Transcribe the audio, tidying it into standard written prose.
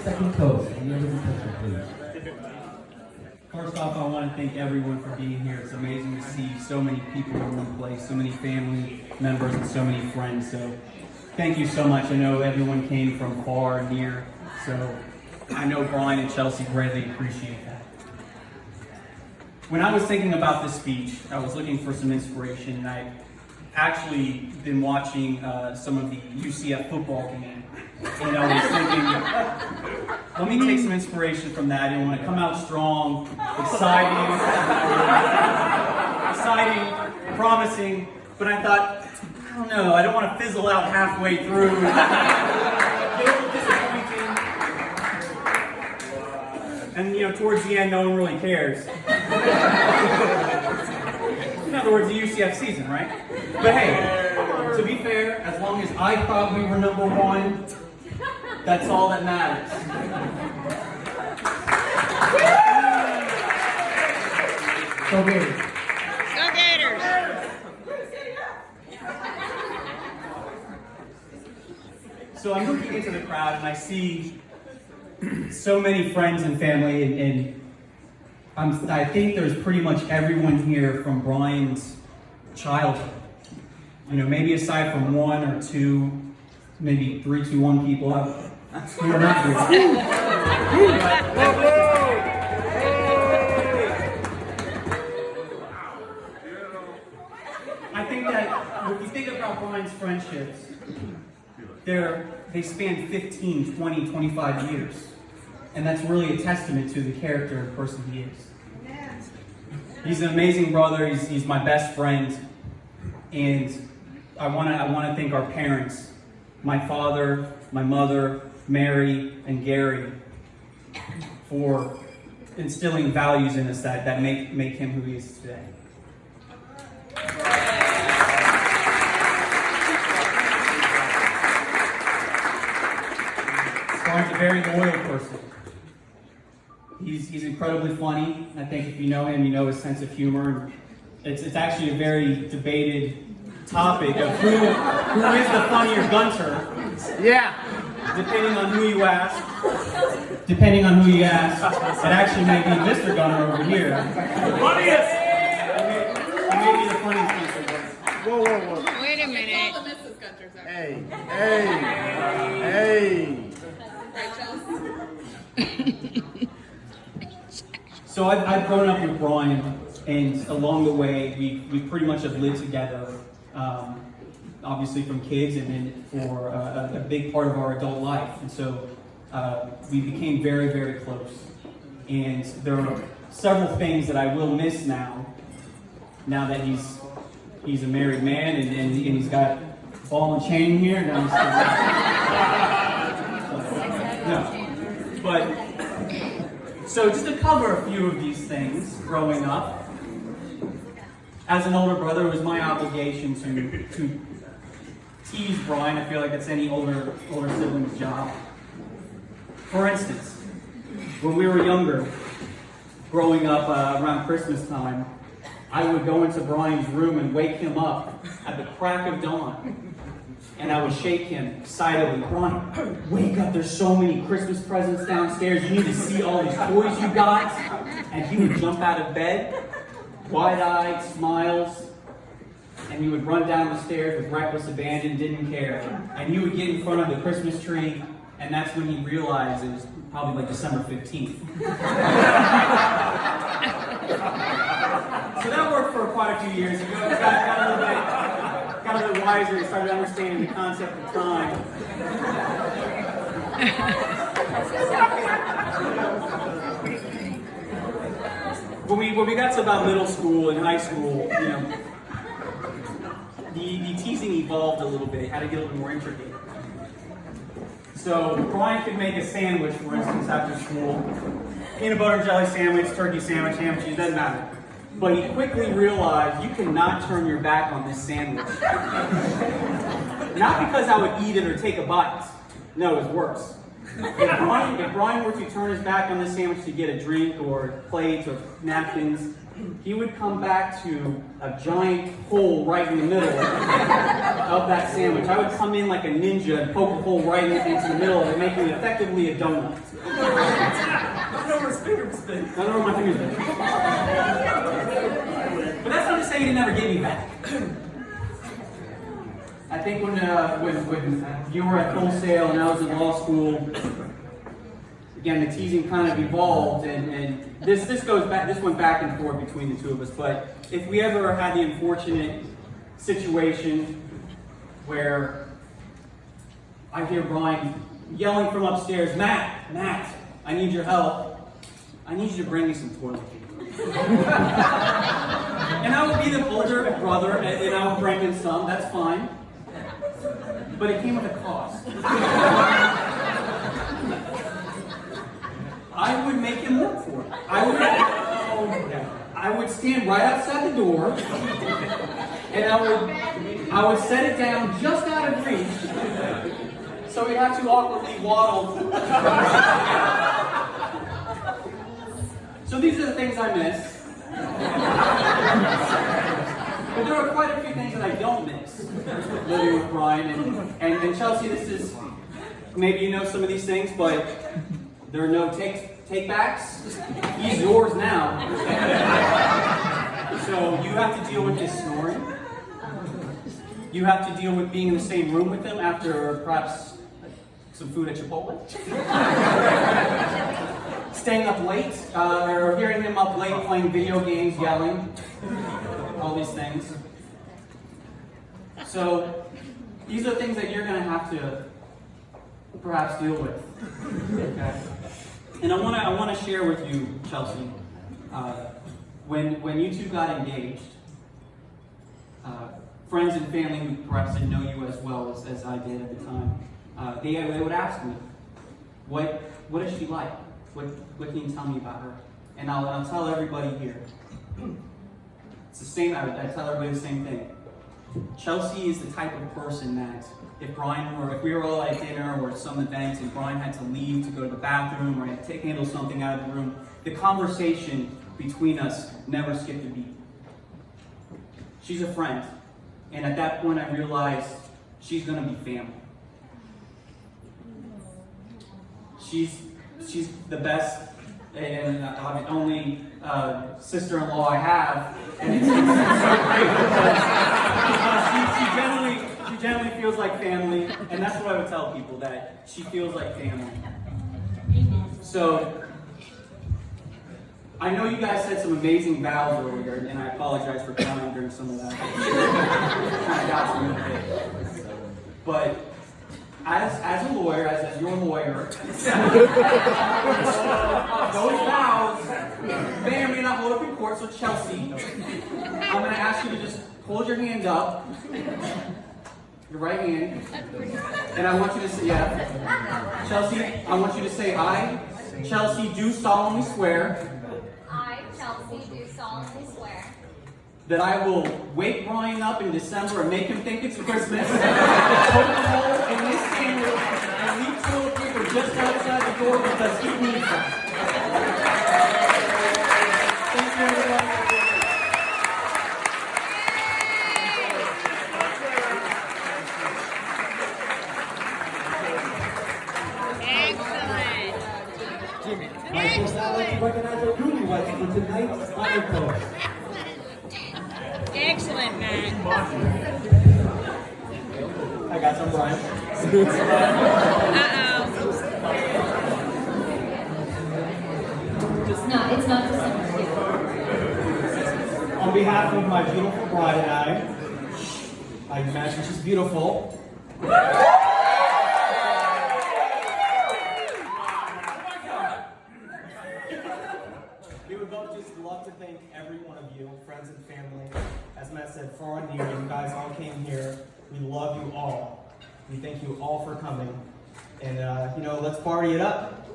second toast. Any other picture, please? First off, I want to thank everyone for being here. It's amazing to see so many people in one place, so many family members and so many friends. So thank you so much. I know everyone came from far and near, so I know Bryan and Chelsea greatly appreciate that. When I was thinking about this speech, I was looking for some inspiration, and I actually been watching some of the UCF football game, and I was thinking, let me take some inspiration from that. I want to come out strong, exciting, promising, but I thought, I don't know, I don't want to fizzle out halfway through. Get a little disappointing. And towards the end, no one really cares. In other words, the UCF season, right? But hey, to be fair, as long as I thought we were number one, that's all that matters. Go Gators. Go Gators! So I'm looking into the crowd and I see so many friends and family, and I think there's pretty much everyone here from Bryan's childhood. Maybe aside from one or two, maybe 3, 2, 1 people. We're not here. I think that if you think about Bryan's friendships, they span 15, 20, 25 years. And that's really a testament to the character and person he is. He's an amazing brother. He's my best friend. And I want to thank our parents, my father, my mother, Mary, and Gary, for instilling values in us that make him who he is today. Bryan's a very loyal person. He's incredibly funny. I think if you know him, you know his sense of humor. It's actually a very debated topic of who is the funnier gunter. Yeah. Depending on who you ask. It actually may be Mr. Gunner over here. Funniest! He may be the funniest gunter. Whoa. Wait a minute. All the Mrs. Gunters are. Hey. Right, Chelsea? So I've grown up with Bryan, and along the way, we pretty much have lived together, obviously from kids and then for a big part of our adult life. And so we became very, very close. And there are several things that I will miss now that he's a married man and he's got ball and chain here. Now he's but so just to cover a few of these things growing up, as an older brother, it was my obligation to tease Bryan. I feel like that's any older sibling's job. For instance, when we were younger, growing up around Christmas time, I would go into Bryan's room and wake him up at the crack of dawn. And I would shake him excitedly. Bryan, wake up, there's so many Christmas presents downstairs. You need to see all these toys you got. And he would jump out of bed, wide-eyed, smiles, and he would run down the stairs with reckless abandon, didn't care. And he would get in front of the Christmas tree, and that's when he realized it was probably like December 15th. So that worked for quite a few years. He got a little bit wiser, he started understanding the concept of time. When we got to about middle school and high school, the teasing evolved a little bit. It had to get a little more intricate. So Bryan could make a sandwich, for instance, after school. Peanut butter and jelly sandwich, turkey sandwich, ham and cheese, doesn't matter. But he quickly realized you cannot turn your back on this sandwich. Not because I would eat it or take a bite. No, it was worse. If Bryan were to turn his back on this sandwich to get a drink or plates or napkins, he would come back to a giant hole right in the middle of that sandwich. I would come in like a ninja and poke a hole right into the middle of it, making it effectively a donut. I know where his fingers been. I don't know where my fingers been. But that's not to say he never gave me back. I think when you were at wholesale and I was in law school, again, the teasing kind of evolved, and this went back and forth between the two of us. But if we ever had the unfortunate situation where I hear Bryan yelling from upstairs, Matt, I need your help. I need you to bring me some toilet paper. And I would be the older brother, and I would bring in some. That's fine. But it came with a cost. I would make him work for it. I would stand right outside the door, and I would set it down just out of reach, so he'd have to awkwardly waddle. So these are the things I miss. But there are quite a few things that I don't miss living with Bryan. And Chelsea, this is, maybe you know some of these things, but there are no take backs. He's yours now. So you have to deal with his snoring. You have to deal with being in the same room with him after perhaps some food at Chipotle. Staying up late, or hearing him up late playing video games, yelling, all these things. So these are things that you're going to have to perhaps deal with. Okay? And I want to share with you, Chelsea, when you two got engaged, friends and family who perhaps didn't know you as well as I did at the time, they would ask me, what is she like? What can you tell me about her? And I'll tell everybody here. It's the same. I tell everybody the same thing. Chelsea is the type of person that if we were all at dinner or at some event and Bryan had to leave to go to the bathroom or had to handle something out of the room, the conversation between us never skipped a beat. She's a friend, and at that point I realized she's going to be family. She's the best and only sister-in-law I have, and it's so great because she generally feels like family, and that's what I would tell people, that she feels like family. So I know you guys said some amazing vows earlier, and I apologize for counting during some of that. I got some of it, but as a lawyer, as your lawyer, those vows may or may not hold up in court. So Chelsea, I'm going to ask you to just hold your hand up, your right hand, and I want you to say, Chelsea, I want you to say, I, Chelsea, do solemnly swear. I, Chelsea, do solemnly swear That I will wake Bryan up in December and make him think it's Christmas, poke a hole in this sandwich, and leave toilet paper just outside the door because he needs it. Thank you, everyone. Excellent. I'd like to recognize our newlyweds for tonight's honor toast. Excellent, man. I got some, Bryan. It's not December. On behalf of my beautiful bride and I imagine she's beautiful. We would both just love to thank every one of you, friends and family. As Matt said, far and near, you guys all came here. We love you all. We thank you all for coming. And, let's party it up.